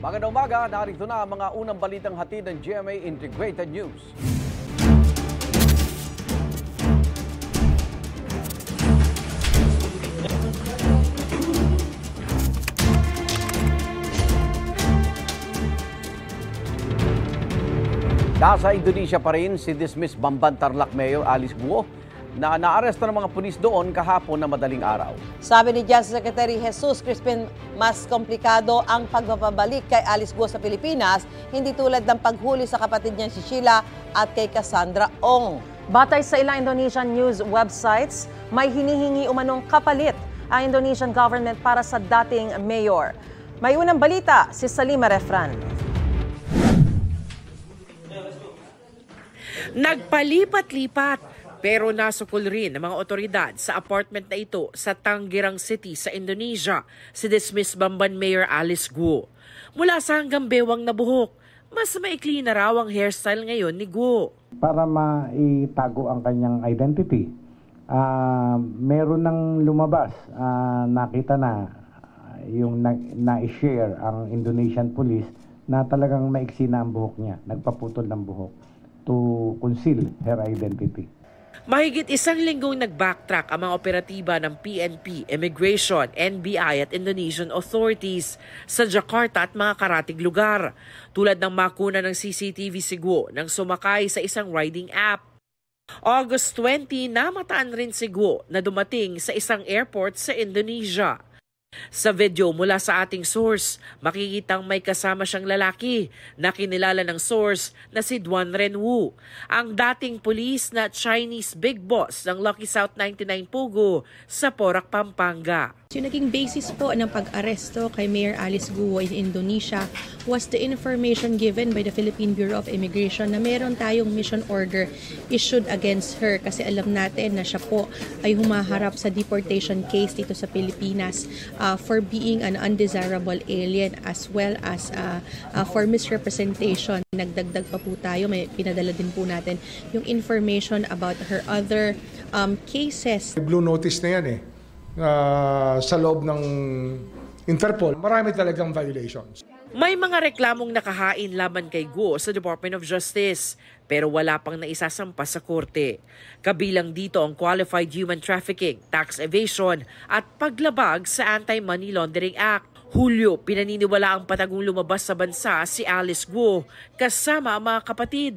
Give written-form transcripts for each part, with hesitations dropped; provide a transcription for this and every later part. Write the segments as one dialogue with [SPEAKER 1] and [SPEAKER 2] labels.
[SPEAKER 1] Magandang umaga, narito na ang mga unang balitang hatid ng GMA Integrated News. Nasa Indonesia pa rin si dismissed Bamban Tarlac Mayor Alice Guo na naaresto ng mga pulis doon kahapon na madaling araw.
[SPEAKER 2] Sabi ni Justice Secretary Jesus Crispin, mas komplikado ang pagpapabalik kay Alice Guo sa Pilipinas, hindi tulad ng paghuli sa kapatid niya si Sheila at kay Cassandra Ong.
[SPEAKER 3] Batay sa ilang Indonesian news websites, may hinihingi umanong kapalit ang Indonesian government para sa dating mayor. May unang balita si Salima Refran.
[SPEAKER 4] Nagpalipat-lipat pero nasukol rin ng mga otoridad sa apartment na ito sa Tangerang City sa Indonesia si dismissed Bamban Mayor Alice Guo. Mula sa hanggang bewang na buhok, mas maikli na raw ang hairstyle ngayon ni Guo.
[SPEAKER 5] Para maitago ang kanyang identity, meron nang lumabas, nakita na yung na-share ang Indonesian police na talagang maiksi na ang buhok niya, nagpaputol ng buhok to conceal her identity.
[SPEAKER 4] Mahigit isang linggong nag-backtrack ang mga operatiba ng PNP, Immigration, NBI at Indonesian authorities sa Jakarta at mga karatig lugar, tulad ng makuna ng CCTV si Guo nang sumakay sa isang riding app. August 20, namataan rin si Guo na dumating sa isang airport sa Indonesia. Sa video mula sa ating source, makikitang may kasama siyang lalaki na kinilala ng source na si Duan Renwu, ang dating pulis na Chinese big boss ng Lucky South 99 Pugo sa Porac, Pampanga.
[SPEAKER 6] Yung naging basis po ng pag-aresto kay Mayor Alice Guo in Indonesia was the information given by the Philippine Bureau of Immigration na meron tayong mission order issued against her kasi alam natin na siya po ay humaharap sa deportation case dito sa Pilipinas for being an undesirable alien as well as for misrepresentation. Nagdagdag pa po tayo, may pinadala din po natin yung information about her other cases.
[SPEAKER 7] Blue notice na yan sa loob ng Interpol. Marami talagang violations.
[SPEAKER 4] May mga reklamong nakahain laban kay Guo sa Department of Justice pero wala pang naisasampa sa korte. Kabilang dito ang qualified human trafficking, tax evasion at paglabag sa Anti-Money Laundering Act. Hulyo, pinaniniwala ang patagong lumabas sa bansa si Alice Guo kasama ang mga kapatid.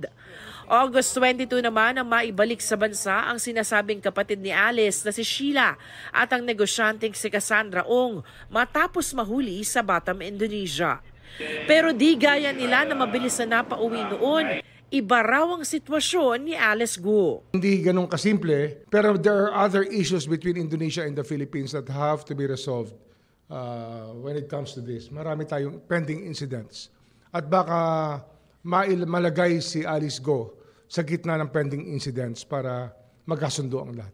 [SPEAKER 4] August 22 naman ang maibalik sa bansa ang sinasabing kapatid ni Alice na si Sheila at ang negosyanteng si Cassandra Ong matapos mahuli sa Batam, Indonesia. Pero di gaya nila na mabilis na napauwi noon, iba raw ang sitwasyon ni Alice Guo.
[SPEAKER 7] Hindi ganun kasimple, pero there are other issues between Indonesia and the Philippines that have to be resolved when it comes to this. Marami tayong pending incidents. At baka malagay si Alice Guo sa gitna ng pending incidents para magkasundo ang lahat.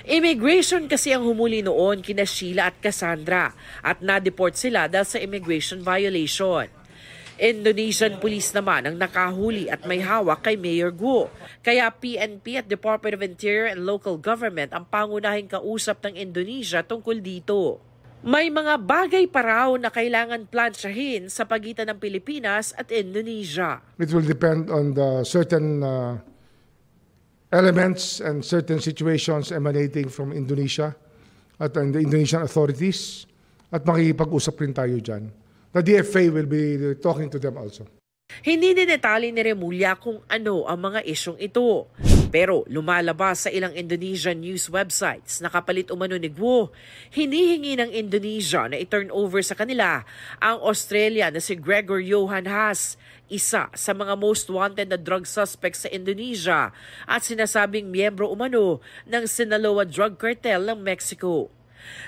[SPEAKER 4] Immigration kasi ang humuli noon kina Sheila at Cassandra at na-deport sila dahil sa immigration violation. Indonesian police naman ang nakahuli at may hawak kay Mayor Guo. Kaya PNP at Department of Interior and Local Government ang pangunahing kausap ng Indonesia tungkol dito. May mga bagay pa raw na kailangan plansyahin sa pagitan ng Pilipinas at Indonesia.
[SPEAKER 7] It will depend on the certain elements and certain situations emanating from Indonesia at the Indonesian authorities at makikipag-usap rin tayo dyan. The DFA will be talking to them also.
[SPEAKER 4] Hindi dinetali ni Remulla kung ano ang mga isyong ito. Pero lumalabas sa ilang Indonesian news websites na kapalit umano ni Guo, hinihingi ng Indonesia na i-turn over sa kanila ang Australia na si Gregor Johan Haas, isa sa mga most wanted na drug suspects sa Indonesia at sinasabing miyembro umano ng Sinaloa drug cartel ng Mexico.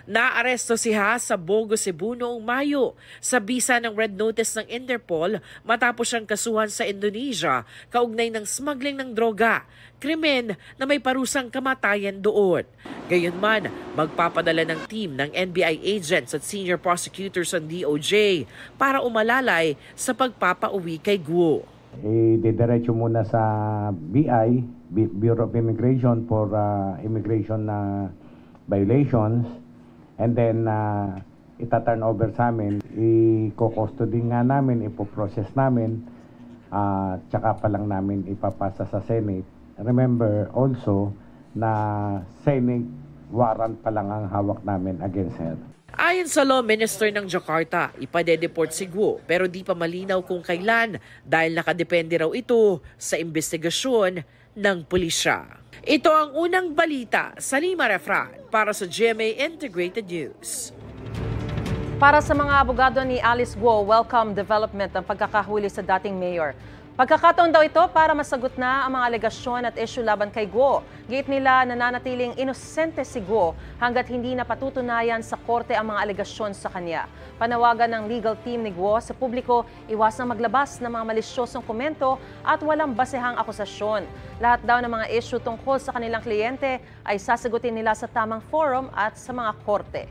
[SPEAKER 4] Naaresto si Haas sa Bogo, Cebu noong Mayo sa bisa ng red notice ng Interpol matapos siyang kasuhan sa Indonesia kaugnay ng smuggling ng droga, krimen na may parusang kamatayan doon. Gayunman, magpapadala ng team ng NBI agents at senior prosecutors ng DOJ para umalalay sa pagpapauwi kay Guo.
[SPEAKER 5] Didiretso muna sa BI, Bureau of Immigration for immigration violations. And then, ita-turn over sa amin. i-custody nga namin, ipoprocess namin, tsaka pa lang namin ipapasa sa Senate. Remember also na Senate warrant pa lang ang hawak namin against her.
[SPEAKER 4] Ayon sa Law Minister ng Jakarta, ipadedeport si Guo pero di pa malinaw kung kailan dahil nakadepende raw ito sa investigasyon ng pulisya. Ito ang unang balita sa Lima Refran para sa GMA Integrated News.
[SPEAKER 3] Para sa mga abogado ni Alice Guo, welcome development ang pagkakahuli sa dating mayor. Pagkakataon daw ito para masagot na ang mga alegasyon at issue laban kay Guo. Giit nila nananatiling inosente si Guo hanggat hindi na patutunayan sa korte ang mga alegasyon sa kanya. Panawagan ng legal team ni Guo sa publiko, iwasang maglabas ng mga malisyosong komento at walang basehang akusasyon. Lahat daw ng mga issue tungkol sa kanilang kliyente ay sasagutin nila sa tamang forum at sa mga korte.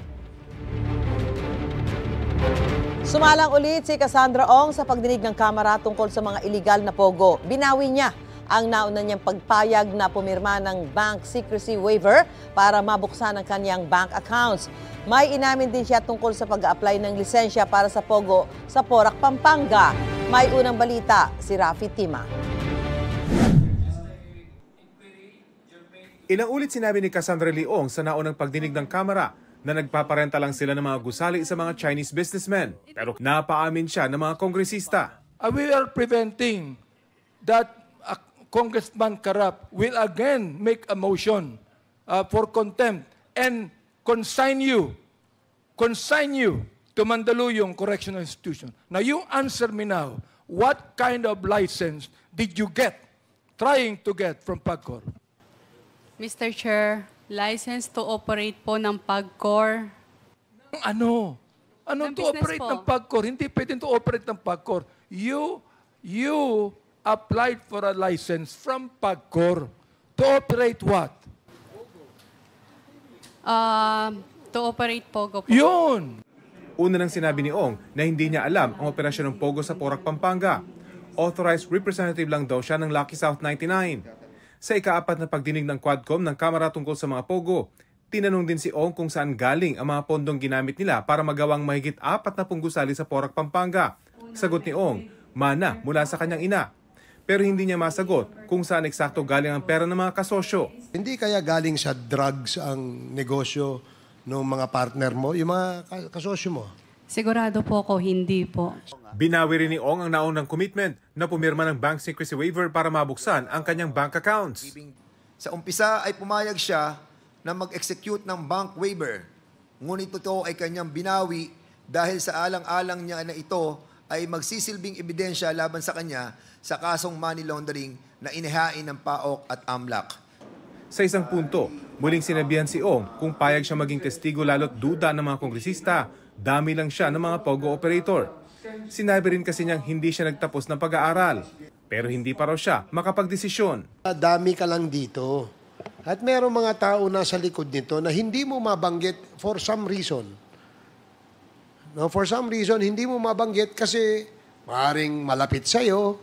[SPEAKER 2] Sumalang ulit si Cassandra Ong sa pagdinig ng Kamara tungkol sa mga iligal na pogo. Binawi niya ang nauna niyang pagpayag na pumirma ng bank secrecy waiver para mabuksan ang kanyang bank accounts. May inamin din siya tungkol sa pag-a-apply ng lisensya para sa pogo sa Porac, Pampanga. May unang balita, si Rafi Tima.
[SPEAKER 8] Ilang ulit sinabi ni Cassandra Leong sa naunang pagdinig ng Kamara na nagpaparenta lang sila ng mga gusali sa mga Chinese businessmen. Pero napaamin siya ng mga kongresista.
[SPEAKER 9] We are preventing that Congressman Karap will again make a motion for contempt and consign you to Mandaluyong Correctional Institution. Now you answer me now, what kind of license did you trying to get from PAGCOR?
[SPEAKER 10] Mr. Chair, license to operate po ng PAGCOR.
[SPEAKER 9] Ano
[SPEAKER 10] Ng
[SPEAKER 9] to operate
[SPEAKER 10] business po.
[SPEAKER 9] ng PAGCOR? Hindi pwedeng to operate ng PAGCOR. You applied for a license from PAGCOR. To operate what?
[SPEAKER 10] To operate POGO po.
[SPEAKER 9] Yun!
[SPEAKER 8] Una nang sinabi ni Ong na hindi niya alam ang operasyon ng Pogo sa Porac, Pampanga. Authorized representative lang daw siya ng Lucky South 99. Sa ika-4 na pagdinig ng Quadcom ng Kamara tungkol sa mga Pogo, tinanong din si Ong kung saan galing ang mga pondong ginamit nila para magawang mahigit 40 gusali sa Porac, Pampanga. Sagot ni Ong, mana mula sa kanyang ina. Pero hindi niya masagot kung saan eksakto galing ang pera ng mga kasosyo.
[SPEAKER 11] Hindi kaya galing sa drugs ang negosyo ng mga partner mo, yung mga kasosyo mo?
[SPEAKER 10] Sigurado po ako, hindi po.
[SPEAKER 8] Binawi rin ni Ong ang naunang commitment na pumirma ng bank secrecy waiver para mabuksan ang kanyang bank accounts.
[SPEAKER 12] Sa umpisa ay pumayag siya na mag-execute ng bank waiver. Ngunit ito ay kanyang binawi dahil sa alang-alang niya na ito ay magsisilbing ebidensya laban sa kanya sa kasong money laundering na inihain ng PAOK at AMLAC.
[SPEAKER 8] Sa isang punto, muling sinabihan si Ong kung payag siya maging testigo lalo't duda ng mga kongresista, dami lang siya ng mga Pogo operator. Sinabi rin kasi niyang hindi siya nagtapos ng pag-aaral. Pero hindi pa raw siya makapagdesisyon.
[SPEAKER 11] Dami ka lang dito. At merong mga tao nasa likod nito na hindi mo mabanggit for some reason. No, for some reason, hindi mo mabanggit kasi maaaring malapit sa'yo,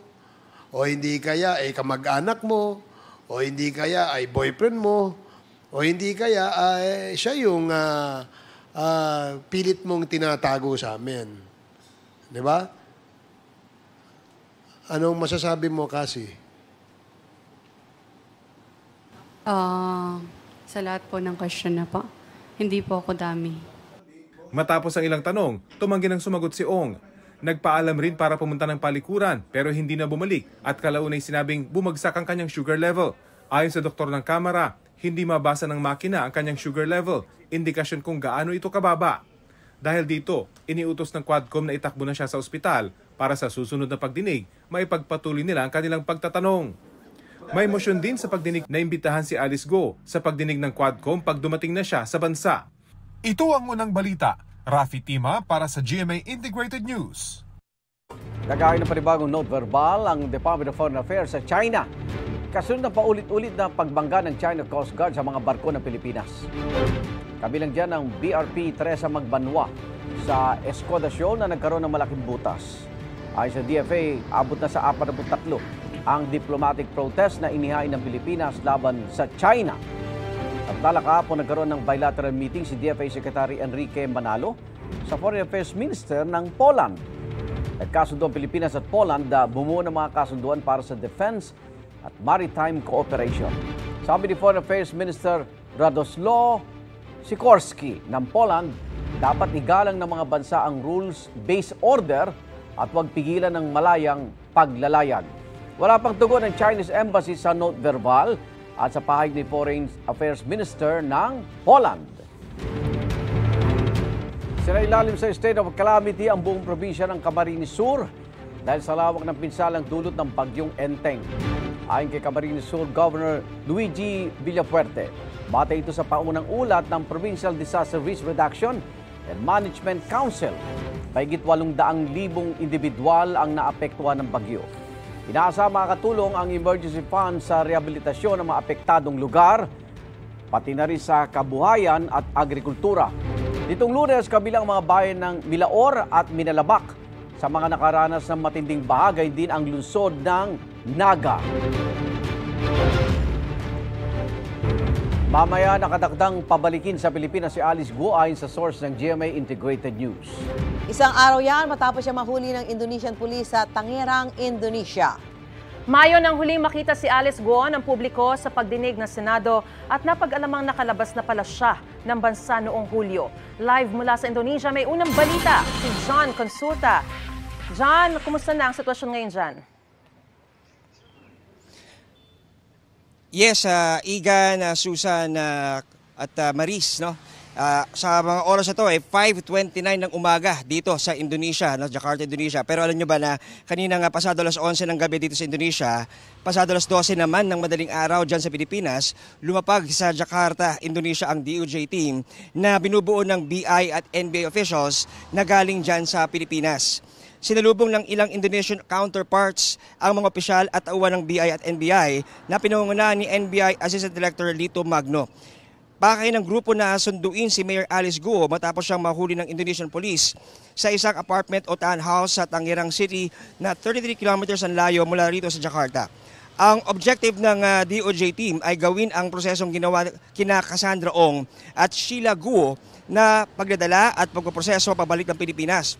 [SPEAKER 11] o hindi kaya ay kamag-anak mo, o hindi kaya ay boyfriend mo, o hindi kaya ay siya yung pilit mong tinatago sa amin. Di ba? Anong masasabi mo, Cassie?
[SPEAKER 10] Sa lahat po ng question na po, hindi po ako dami.
[SPEAKER 8] Matapos ang ilang tanong, tumanggi ng sumagot si Ong. Nagpaalam rin para pumunta ng palikuran pero hindi na bumalik at kalaunay sinabing bumagsak ang kanyang sugar level. Ayon sa doktor ng Kamara, hindi mabasa ng makina ang kanyang sugar level, indikasyon kung gaano ito kababa. Dahil dito, iniutos ng Quadcom na itakbo na siya sa ospital para sa susunod na pagdinig, maipagpatuloy nila ang kanilang pagtatanong. May motion din sa pagdinig na imbitahan si Alice Guo sa pagdinig ng Quadcom pag dumating na siya sa bansa. Ito ang unang balita. Rafi Tima para sa GMA Integrated News.
[SPEAKER 1] Naghain ng panibagong note verbal ang Department of Foreign Affairs sa China. Kasunod ng paulit-ulit na pagbangga ng China Coast Guard sa mga barko ng Pilipinas. Kabilang dyan ang BRP Teresa Magbanwa sa eskodasyon na nagkaroon ng malaking butas. Ayon sa DFA, abot na sa 43 ang diplomatic protest na inihain ng Pilipinas laban sa China. At kahapon nagkaroon ng bilateral meeting si DFA Secretary Enrique Manalo sa Foreign Affairs Minister ng Poland. Nagkasundo ang Pilipinas at Poland na bumuo ng mga kasunduan para sa defense at maritime cooperation. Sabi ni Foreign Affairs Minister Radoslaw Sikorski ng Poland, dapat igalang ng mga bansa ang rules-based order at huwag pigilan ng malayang paglalayag. Wala pang tugon ng Chinese Embassy sa note verbal at sa pahayag ni Foreign Affairs Minister ng Poland. Sinailalim sa state of calamity ang buong probinsya ng Camarines Sur dahil sa lawak ng pinsalang dulot ng bagyong Enteng. Ayon kay Camarines Sur Governor Luigi Villafuerte, batay ito sa paunang ulat ng Provincial Disaster Risk Reduction and Management Council. Mahigit 800,000 individual ang naapektuhan ng bagyo. Inaasa makakatulong ang emergency fund sa rehabilitasyon ng mga apektadong lugar, pati na rin sa kabuhayan at agrikultura. Nitong Lunes, kabilang mga bayan ng Milaor at Minalabak. Sa mga nakaranas ng matinding bahagay din ang lungsod ng Naga. Mamaya nakatakdang pabalikin sa Pilipinas si Alice Guo ayon sa source ng GMA Integrated News.
[SPEAKER 2] Isang araw yan matapos siya mahuli ng Indonesian Police sa Tangerang, Indonesia.
[SPEAKER 3] Mayo nang huling makita si Alice Guo ng publiko sa pagdinig ng Senado at napag-alamang nakalabas na pala siya ng bansa noong Hulyo. Live mula sa Indonesia, may unang balita si John Consulta. John, kumusta na ang sitwasyon ngayon dyan?
[SPEAKER 13] Yes, Igan, Susan at Maris, no? Sa mga oras na ito, 5:29 ng umaga dito sa Indonesia, no? Jakarta, Indonesia. Pero alam nyo ba na kanina nga pasado alas 11 ng gabi dito sa Indonesia, pasado alas 12 naman ng madaling araw dyan sa Pilipinas, lumapag sa Jakarta, Indonesia ang DOJ team na binubuo ng BI at NBI officials na galing dyan sa Pilipinas. Sinalubong ng ilang Indonesian counterparts ang mga opisyal at tauhan ng BI at NBI na pinangungunahan ni NBI Assistant Director Lito Magno. Pakay ng grupo na sunduin si Mayor Alice Guo matapos siyang mahuli ng Indonesian Police sa isang apartment o townhouse sa Tangerang City na 33 kilometers ang layo mula rito sa Jakarta. Ang objective ng DOJ team ay gawin ang prosesong ginawa kina Cassandra Ong at Sheila Guo na pagdadala at pagpoproseso pabalik ng Pilipinas.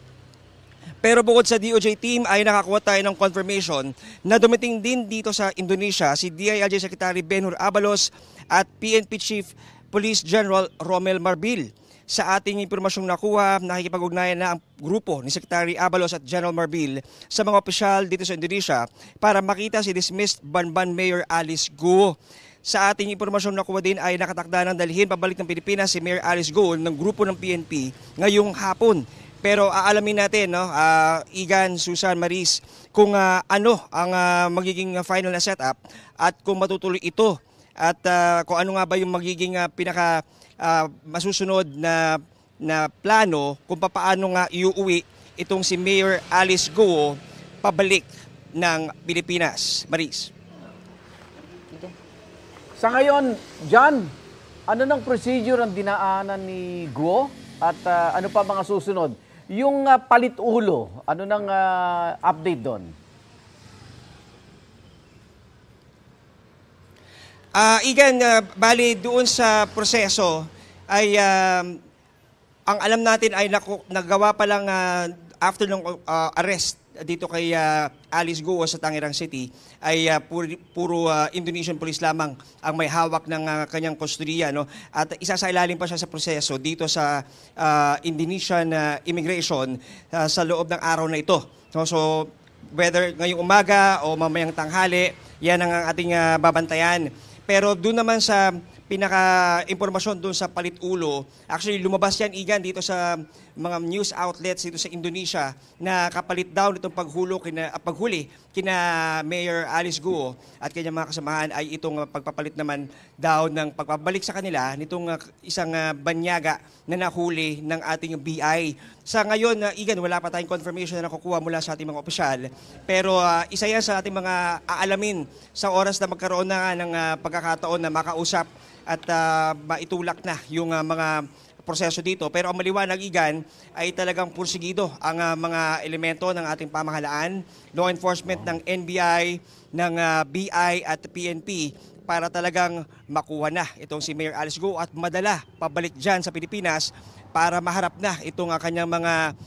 [SPEAKER 13] Pero bukod sa DOJ team ay nakakuha tayo ng confirmation na dumating din dito sa Indonesia si DILG Secretary Benhur Abalos at PNP Chief Police General Romel Marbil. Sa ating impormasyong nakuha, nakikipag-ugnayan na ang grupo ni Secretary Abalos at General Marbil sa mga opisyal dito sa Indonesia para makita si dismissed Banban Mayor Alice Guo. Sa ating impormasyong nakuha din ay nakatakda ng dalhin pabalik ng Pilipinas si Mayor Alice Guo ng grupo ng PNP ngayong hapon. Pero aalamin natin, no, Igan, Susan, Maris, kung ano ang magiging final na setup at kung matutuloy ito at kung ano nga ba yung magiging pinaka masusunod na plano kung paano nga iuwi itong si Mayor Alice Guo pabalik ng Pilipinas. Maris.
[SPEAKER 1] Sa ngayon, John, ano ng procedure ang dinaanan ni Guo at ano pa mga susunod? Yung palit ulo, ano nang update doon?
[SPEAKER 13] Igan, bali doon sa proseso ay ang alam natin ay nagawa pa lang after ng arrest dito kay Alice Guo sa Tangerang City ay puro Indonesian police lamang ang may hawak ng kanyang kustodiya, no? At isasailalim pa siya sa proseso dito sa Indonesian immigration sa loob ng araw na ito. So whether ngayong umaga o mamayang tanghali, yan ang ating babantayan. Pero doon naman sa pinaka-impormasyon doon sa palit ulo, actually lumabas yan, Igan, dito sa mga news outlets dito sa Indonesia na kapalit daw nitong paghuli kina Mayor Alice Guo at kanyang mga kasamahan ay itong pagpapalit naman daw ng pagpabalik sa kanila nitong isang banyaga na nahuli ng ating BI. Sa ngayon, Igan, wala pa tayong confirmation na nakukuha mula sa ating mga opisyal. Pero isa yan sa ating mga aalamin sa oras na magkaroon na ng pagkakataon na makausap at maitulak na yung mga proseso dito. Pero ang maliwanag, Igan, ay talagang pursigido ang mga elemento ng ating pamahalaan, law enforcement ng NBI, ng BI at PNP para talagang makuha na itong si Mayor Alice Guo at madala pabalik dyan sa Pilipinas para maharap na itong kanyang mga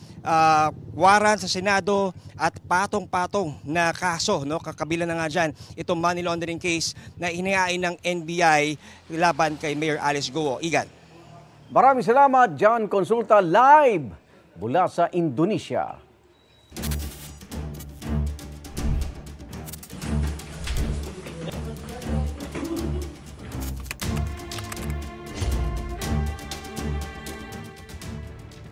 [SPEAKER 13] warrant sa Senado at patong-patong na kaso. No? Kakabila na nga dyan itong money laundering case na hinahain ng NBI laban kay Mayor Alice Guo. Igan.
[SPEAKER 1] Maraming salamat, John Consulta, live mula sa Indonesia.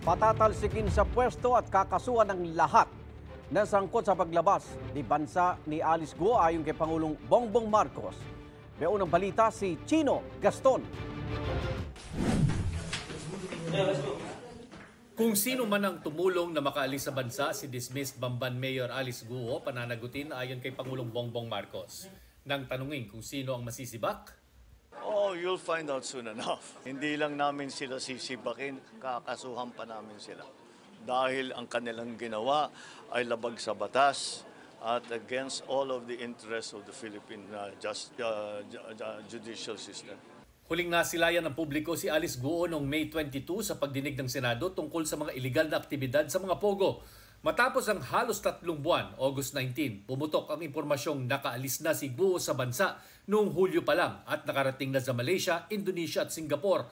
[SPEAKER 1] Patatalsikin sa pwesto at kakasuhan ng lahat na sangkot sa paglabas ni bansa ni Alice Guo ayon kay Pangulong Bongbong Marcos. May unang balita si Chino Gaston.
[SPEAKER 14] Kung sino man ang tumulong na makaalis sa bansa, si dismissed Bamban Mayor Alice Guo pananagutin ayon kay Pangulong Bongbong Marcos. Nang tanungin kung sino ang masisibak,
[SPEAKER 15] oh, you'll find out soon enough. Hindi lang namin sila sisibakin, kakasuhan pa namin sila. Dahil ang kanilang ginawa ay labag sa batas at against all of the interests of the Philippine judicial system.
[SPEAKER 14] huling nasilayan ng publiko si Alice Guo noong May 22 sa pagdinig ng Senado tungkol sa mga iligal na aktibidad sa mga pogo. Matapos ang halos 3 buwan, August 19, pumutok ang impormasyong nakaalis na si Guo sa bansa noong Hulyo pa lang at nakarating na sa Malaysia, Indonesia at Singapore.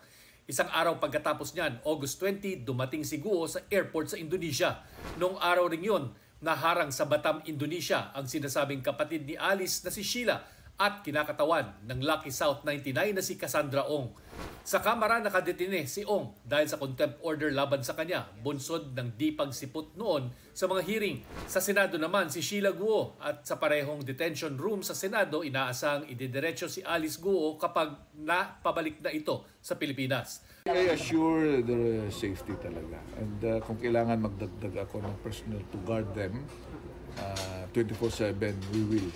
[SPEAKER 14] Isang araw pagkatapos niyan, August 20, dumating si Guo sa airport sa Indonesia. Noong araw rin yun, naharang sa Batam, Indonesia ang sinasabing kapatid ni Alice na si Sheila at kinakatawan ng Lucky South 99 na si Cassandra Ong. Sa Kamara nakadetine si Ong dahil sa contempt order laban sa kanya, bunsod ng di pagsipot noon sa mga hearing. Sa Senado naman si Sheila Guo at sa parehong detention room sa Senado inaasang idediretso si Alice Guo kapag napabalik na ito sa Pilipinas.
[SPEAKER 16] I assure their safety talaga. And kung kailangan magdagdag ako ng personnel to guard them, 24/7 we will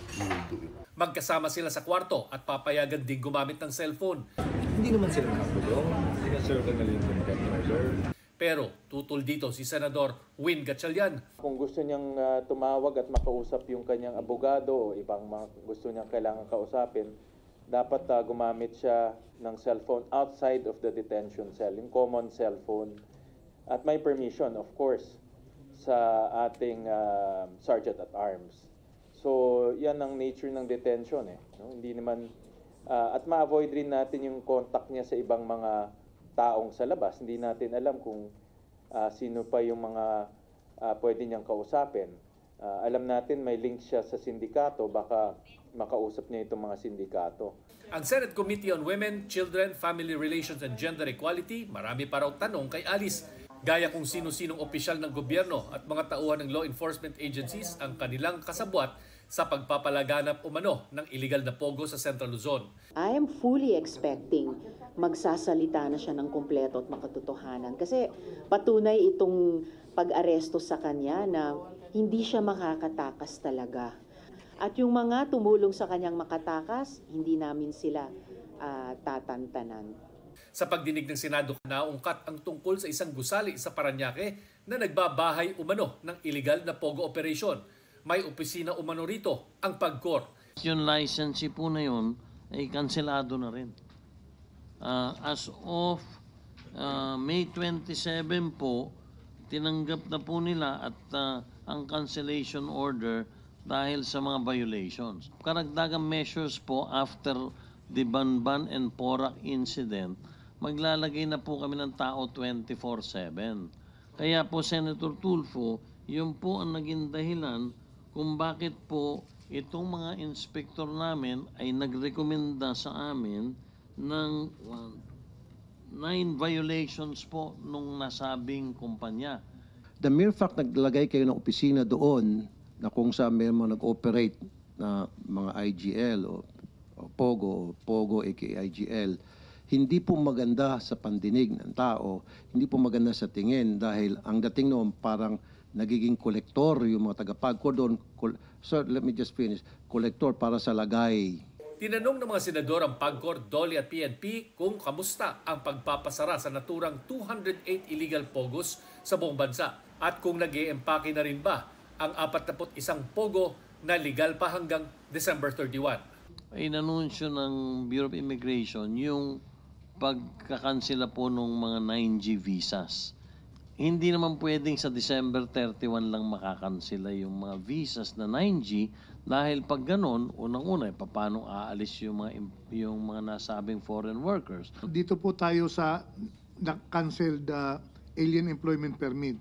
[SPEAKER 16] do it.
[SPEAKER 14] Magkasama sila sa kwarto at papayagan din gumamit ng cellphone.
[SPEAKER 17] Hindi naman sila nakakulong. Sinaserve na nila yung controller.
[SPEAKER 14] Pero tutol dito si Senador Win Gatchalian.
[SPEAKER 18] Kung gusto niyang tumawag at makausap yung kanyang abogado o ibang gusto niyang kailangan kausapin, dapat gumamit siya ng cellphone outside of the detention cell, yung common cellphone. At may permission, of course, sa ating Sergeant at Arms. So, yan ang nature ng detention no? Hindi naman at ma-avoid rin natin yung contact niya sa ibang mga taong sa labas. Hindi natin alam kung sino pa yung mga pwede niyang kausapin. Alam natin may link siya sa sindikato, baka makausap niya itong mga sindikato.
[SPEAKER 14] Ang Senate Committee on Women, Children, Family Relations and Gender Equality, marami pa raw tanong kay Alice. Gaya kung sino-sinong opisyal ng gobyerno at mga tauhan ng law enforcement agencies ang kanilang kasabwat sa pagpapalaganap umano ng iligal na pogo sa Central Luzon.
[SPEAKER 19] I am fully expecting magsasalita na siya ng kumpleto at makatotohanan kasi patunay itong pag-aresto sa kanya na hindi siya makakatakas talaga. At yung mga tumulong sa kanyang makatakas, hindi namin sila tatantanan.
[SPEAKER 14] Sa pagdinig ng Senado, naungkat ang tungkol sa isang gusali sa Parañaque na nagbabahay umano ng illegal na pogo operation. May opisina umano rito, ang PAGCOR.
[SPEAKER 20] Yung license po na yun ay kanselado na rin. As of May 27 po, tinanggap na po nila at ang cancellation order dahil sa mga violations. Karagdagang measures po after the Banban and Porac incident, maglalagay na po kami ng tao 24/7. Kaya po, Senator Tulfo, yun po ang naging dahilan kung bakit po itong mga inspektor namin ay nagrekomenda sa amin ng 9 violations po nung nasabing kumpanya.
[SPEAKER 21] The mere fact naglagay kayo ng opisina doon na kung saan may mga nag-operate na mga IGL o Pogo aka IGL, hindi po maganda sa pandinig ng tao, hindi po maganda sa tingin dahil ang dating noon parang nagiging kolektor yung mga taga-PAGCOR doon. Sir, let me just finish. Kolektor para sa lagay.
[SPEAKER 14] Tinanong ng mga senador ang PAGCOR, DOLE at PNP kung kamusta ang pagpapasara sa naturang 208 illegal pogos sa buong bansa at kung nag-e-empake na rin ba ang 41 pogo na legal pa hanggang December 31.
[SPEAKER 20] inanunsyo ng Bureau of Immigration yung pagkakansela po ng mga 9G visas. Hindi naman pwedeng sa December 31 lang makakansela yung mga visas na 9G dahil pag ganon, unang-una, paano aalis yung mga nasabing foreign workers?
[SPEAKER 6] Dito po tayo sa na-canceled alien employment permit.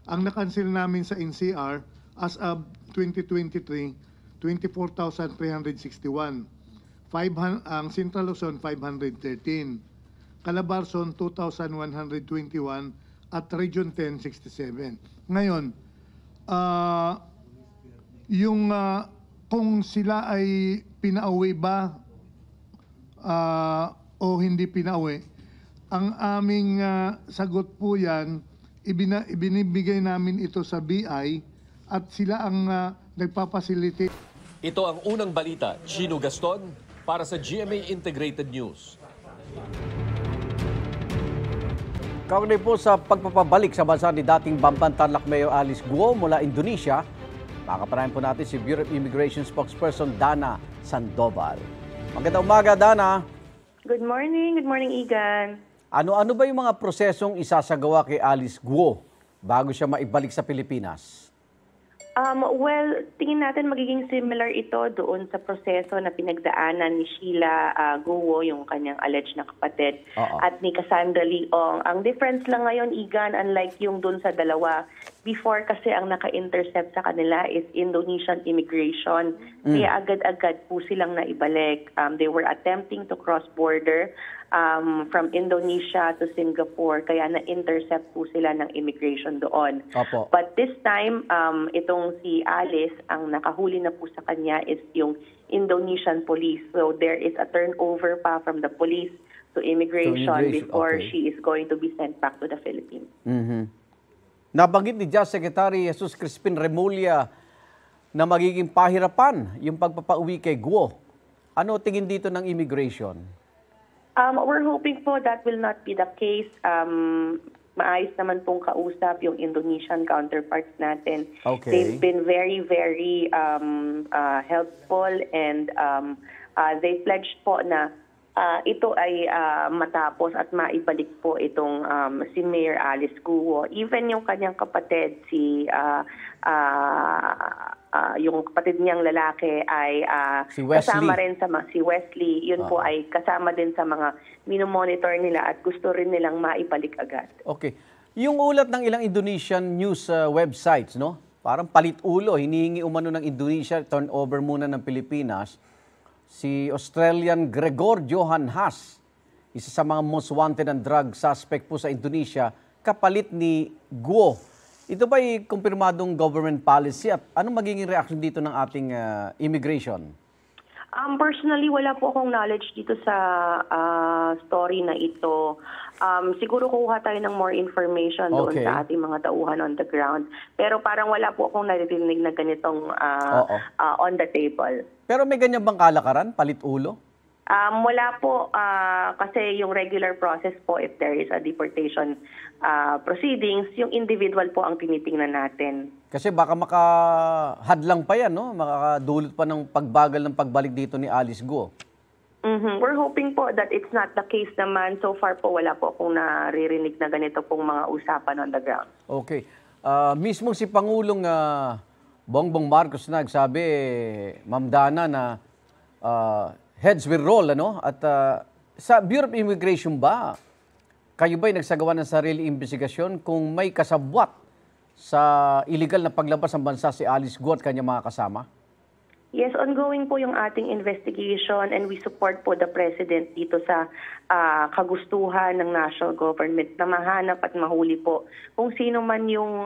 [SPEAKER 6] Ang na-cancel namin sa NCR as of 2023, 24,361. Ang Central Luzon, 513. Calabarzon, 2,121. At Region 10, 67. Ngayon, kung sila ay pinauwi ba o hindi pinauwi, ang aming sagot po yan, ibinibigay namin ito sa BI at sila ang nagpapacilitate.
[SPEAKER 22] Ito ang unang balita, Chino Gaston, para sa GMA Integrated News.
[SPEAKER 1] Kaugnay po sa pagpapabalik sa bansa ni dating Bambantarlac Mayor Alice Guo mula Indonesia, makakapanayan po natin si Bureau of Immigration spokesperson Dana Sandoval. Magandang umaga, Dana.
[SPEAKER 23] Good morning, Igan.
[SPEAKER 1] Ano-ano ba yung mga prosesong isasagawa kay Alice Guo bago siya maibalik sa Pilipinas?
[SPEAKER 23] Well, tingin natin magiging similar ito doon sa proseso na pinagdaanan ni Sheila Guo, yung kanyang alleged na kapatid, at ni Cassandra Leong. Ang difference lang ngayon, Igan, unlike yung doon sa dalawa, before kasi ang naka-intercept sa kanila is Indonesian immigration. Kaya agad-agad po silang naibalik. They were attempting to cross border from Indonesia to Singapore, kaya na-intercept po sila ng immigration doon.
[SPEAKER 1] Opo.
[SPEAKER 23] But this time, itong si Alice, ang nakahuli na po sa kanya is yung Indonesian police. So there is a turnover pa from the police to immigration before she is going to be sent back to the Philippines.
[SPEAKER 1] Nabanggit ni Justice Secretary Jesus Crispin Remulla na magiging pahirapan yung pagpapauwi kay Guo. Ano tingin dito ng immigration?
[SPEAKER 23] We're hoping po that will not be the case. Maayos naman pong kausap yung Indonesian counterparts natin.
[SPEAKER 1] Okay.
[SPEAKER 23] They've been very, very helpful and they pledged po na ito ay matapos at maibalik po itong si Mayor Alice Guo. Even yung kanyang kapatid, yung kapatid niyang lalaki ay
[SPEAKER 1] si
[SPEAKER 23] kasama rin sa si Wesley. Yun po ay kasama din sa mga minomonitor nila at gusto rin nilang maibalik agad.
[SPEAKER 1] Okay. Yung ulat ng ilang Indonesian news websites, no? Parang palit-ulo, hinihingi umano ng Indonesia, turnover muna ng Pilipinas. Si Australian Gregor Johan Haas, isa sa mga most wanted and drug suspect po sa Indonesia, kapalit ni Guo. Ito ba ay kumpirmadong government policy at anong magiging reaction dito ng ating immigration?
[SPEAKER 23] Personally, wala po akong knowledge dito sa story na ito. Siguro kuha tayo ng more information doon sa ating mga tauhan on the ground. Pero parang wala po akong naririnig na ganitong on the table.
[SPEAKER 1] Pero may ganyan bang kalakaran? Palit-ulo?
[SPEAKER 23] Wala po kasi yung regular process po if there is a deportation proceedings, yung individual po ang tinitingnan natin.
[SPEAKER 1] Kasi baka makahadlang pa yan, no? Makakadulot pa ng pagbagal ng pagbalik dito ni Alice Guo.
[SPEAKER 23] We're hoping po that it's not the case naman. So far po wala po akong naririnig na ganito pong mga usapan on the ground.
[SPEAKER 1] Okay. Mismo si Pangulong Bongbong Marcos nagsabi, Ma'am Dana, na heads will roll, ano? At sa Bureau of Immigration ba, kayo ba'y nagsagawa ng sarili investigasyon kung may kasabwat sa illegal na paglabas ng bansa si Alice Guo at kanyang mga kasama?
[SPEAKER 23] Yes, ongoing po yung ating investigation and we support po the President dito sa kagustuhan ng national government na mahanap at mahuli po kung sino man yung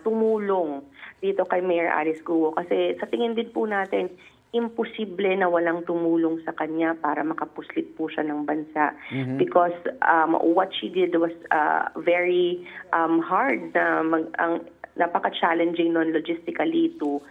[SPEAKER 23] tumulong dito kay Mayor Alice Guo. Kasi sa tingin din po natin, imposible na walang tumulong sa kanya para makapuslit po siya ng bansa. Because what she did was very hard. Napaka-challenging non logistically to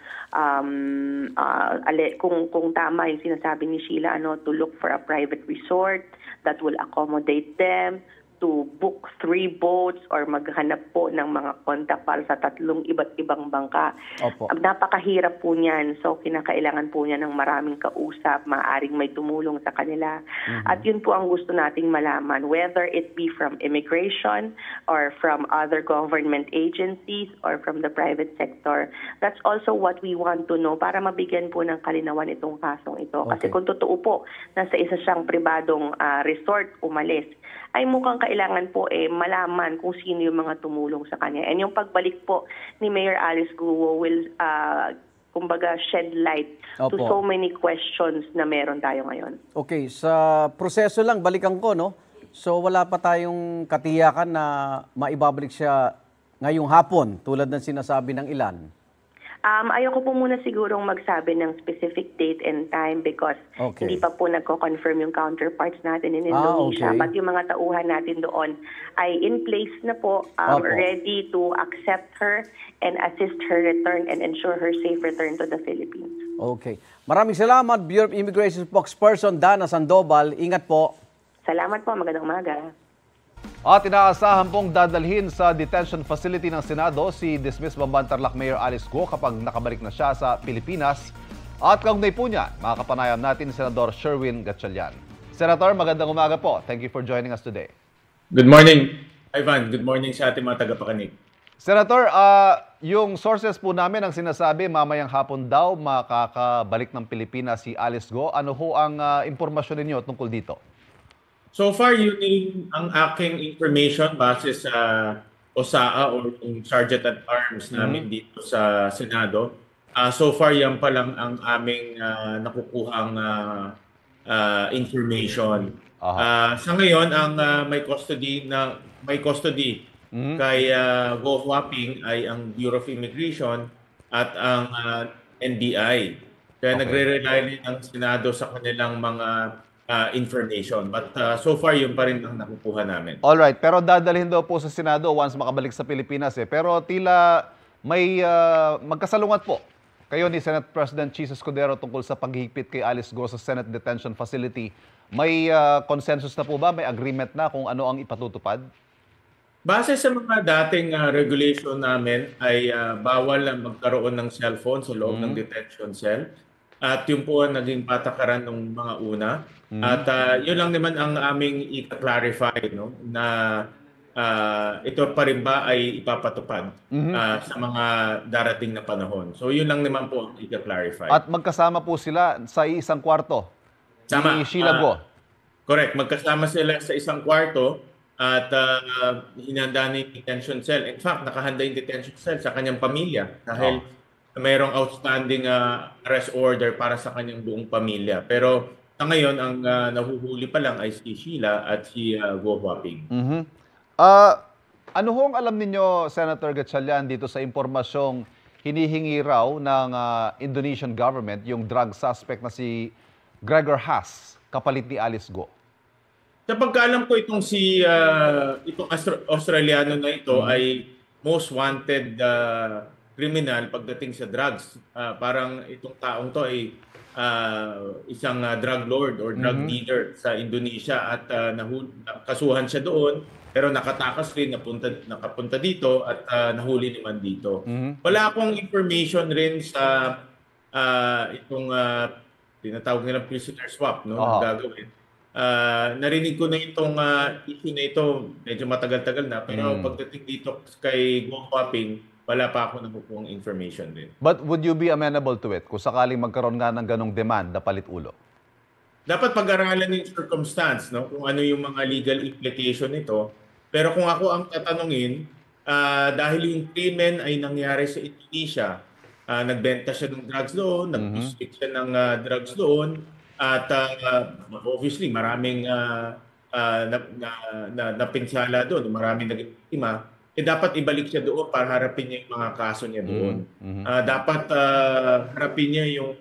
[SPEAKER 23] kung tama yung sinasabi ni Sheila, to look for a private resort that will accommodate them, to book 3 boats or maghanap po ng mga contact para sa 3 iba't ibang bangka.
[SPEAKER 1] Opo.
[SPEAKER 23] Napakahirap po niyan. So, kinakailangan po niya ng maraming kausap, maaaring may tumulong sa kanila. At yun po ang gusto nating malaman, whether it be from immigration or from other government agencies or from the private sector. That's also what we want to know para mabigyan po ng kalinawan itong kasong ito. Kasi kung totoo po, nasa isa siyang pribadong resort umalis, ay mukhang kailangan po malaman kung sino yung mga tumulong sa kanya. And yung pagbalik po ni Mayor Alice Guo will kumbaga shed light to so many questions na meron tayo ngayon.
[SPEAKER 1] Okay, sa proseso lang, balikan ko, no? So wala pa tayong katiyakan na maibabalik siya ngayong hapon tulad ng sinasabi ng ilan.
[SPEAKER 23] Ayoko po muna sigurong magsabi ng specific date and time because hindi pa po nagko-confirm yung counterparts natin in Indonesia. But yung mga tauhan natin doon ay in place na po, ready to accept her and assist her return and ensure her safe return to the Philippines.
[SPEAKER 1] Okay. Maraming salamat, Bureau of Immigration spokesperson Dana Sandoval. Ingat po.
[SPEAKER 23] Salamat po. Magandang umaga.
[SPEAKER 4] At inaasahan pong dadalhin sa detention facility ng Senado si dismissed Bamban-Tarlac Mayor Alice Guo kapag nakabalik na siya sa Pilipinas. At kaugnay po niya, makakapanayam natin si Senador Sherwin Gatchalian. Senator, magandang umaga po. Thank you for joining us today.
[SPEAKER 5] Good morning, Ivan. Good morning sa ating mga tagapakinig.
[SPEAKER 4] Senator, yung sources po namin ang sinasabi mamayang hapon daw makakabalik ng Pilipinas si Alice Guo. Ano ho ang impormasyon ninyo tungkol dito?
[SPEAKER 5] So far, yun ang aking information base sa OSAA or yung Sergeant at Arms namin dito sa Senado. So far, yan pa lang ang aming nakukuhang information. Sa ngayon, ang may custody kay Guo Huaping ay ang Bureau of Immigration at ang NBI. Kaya nagre-rely rin ang Senado sa kanilang mga information. But so far, yun pa rin ang nakukuha namin.
[SPEAKER 4] Alright, pero dadalhin daw po sa Senado once makabalik sa Pilipinas. Pero tila may magkasalungat po kayo ni Senate President Chis Escudero tungkol sa paghihigpit kay Alice Guo sa Senate Detention Facility. May consensus na po ba? May agreement na kung ano ang ipatutupad?
[SPEAKER 5] Base sa mga dating regulation namin ay bawal magkaroon ng cellphone sa loob ng detention cell. At yun po ang naging patakaran ng mga una. At yun lang naman ang aming i-clarify, no? Na ito pa rin ba ay ipapatupad sa mga darating na panahon. So yun lang naman po ang i-clarify.
[SPEAKER 4] At magkasama po sila sa isang kwarto ni Sheila Guo?
[SPEAKER 5] Correct. Magkasama sila sa isang kwarto at hinanda na yung detention cell. In fact, nakahanda yung detention cell sa kanyang pamilya dahil mayroong outstanding arrest order para sa kanyang buong pamilya. Pero sa ngayon, ang nahuhuli pa lang ay si Sheila at si Guo Huaping.
[SPEAKER 4] Ano hong alam ninyo, Senator Gatchalian, dito sa impormasyong hinihingi raw ng Indonesian government yung drug suspect na si Gregor Haas, kapalit ni Alice Guo?
[SPEAKER 5] Sa pagkaalam ko, itong Australiano na ito ay most wanted criminal pagdating sa drugs. Parang itong taong to ay isang drug lord or drug dealer sa Indonesia at kasuhan siya doon pero nakatakas rin, nakapunta dito at nahuli naman dito. Wala akong information rin sa itong tinatawag nilang prisoner swap, no? Gagawin. Narinig ko na itong issue na ito, medyo matagal-tagal na, pero pagdating dito kay Guo Huaping, wala pa ako nakukuhang information din.
[SPEAKER 4] But would you be amenable to it kung sakaling magkaroon nga ng ganong demand na palit ulo?
[SPEAKER 5] Dapat pag-aralan yung circumstance, no? Kung ano yung mga legal implication nito. Pero kung ako ang tatanungin, dahil yung krimen ay nangyari sa Indonesia, nagbenta siya ng drugs doon, nag-distribute siya ng drugs doon, at obviously maraming napinsala doon, maraming nag-iktima, dapat ibalik siya doon para harapin niya yung mga kaso niya doon. Dapat harapin niya yung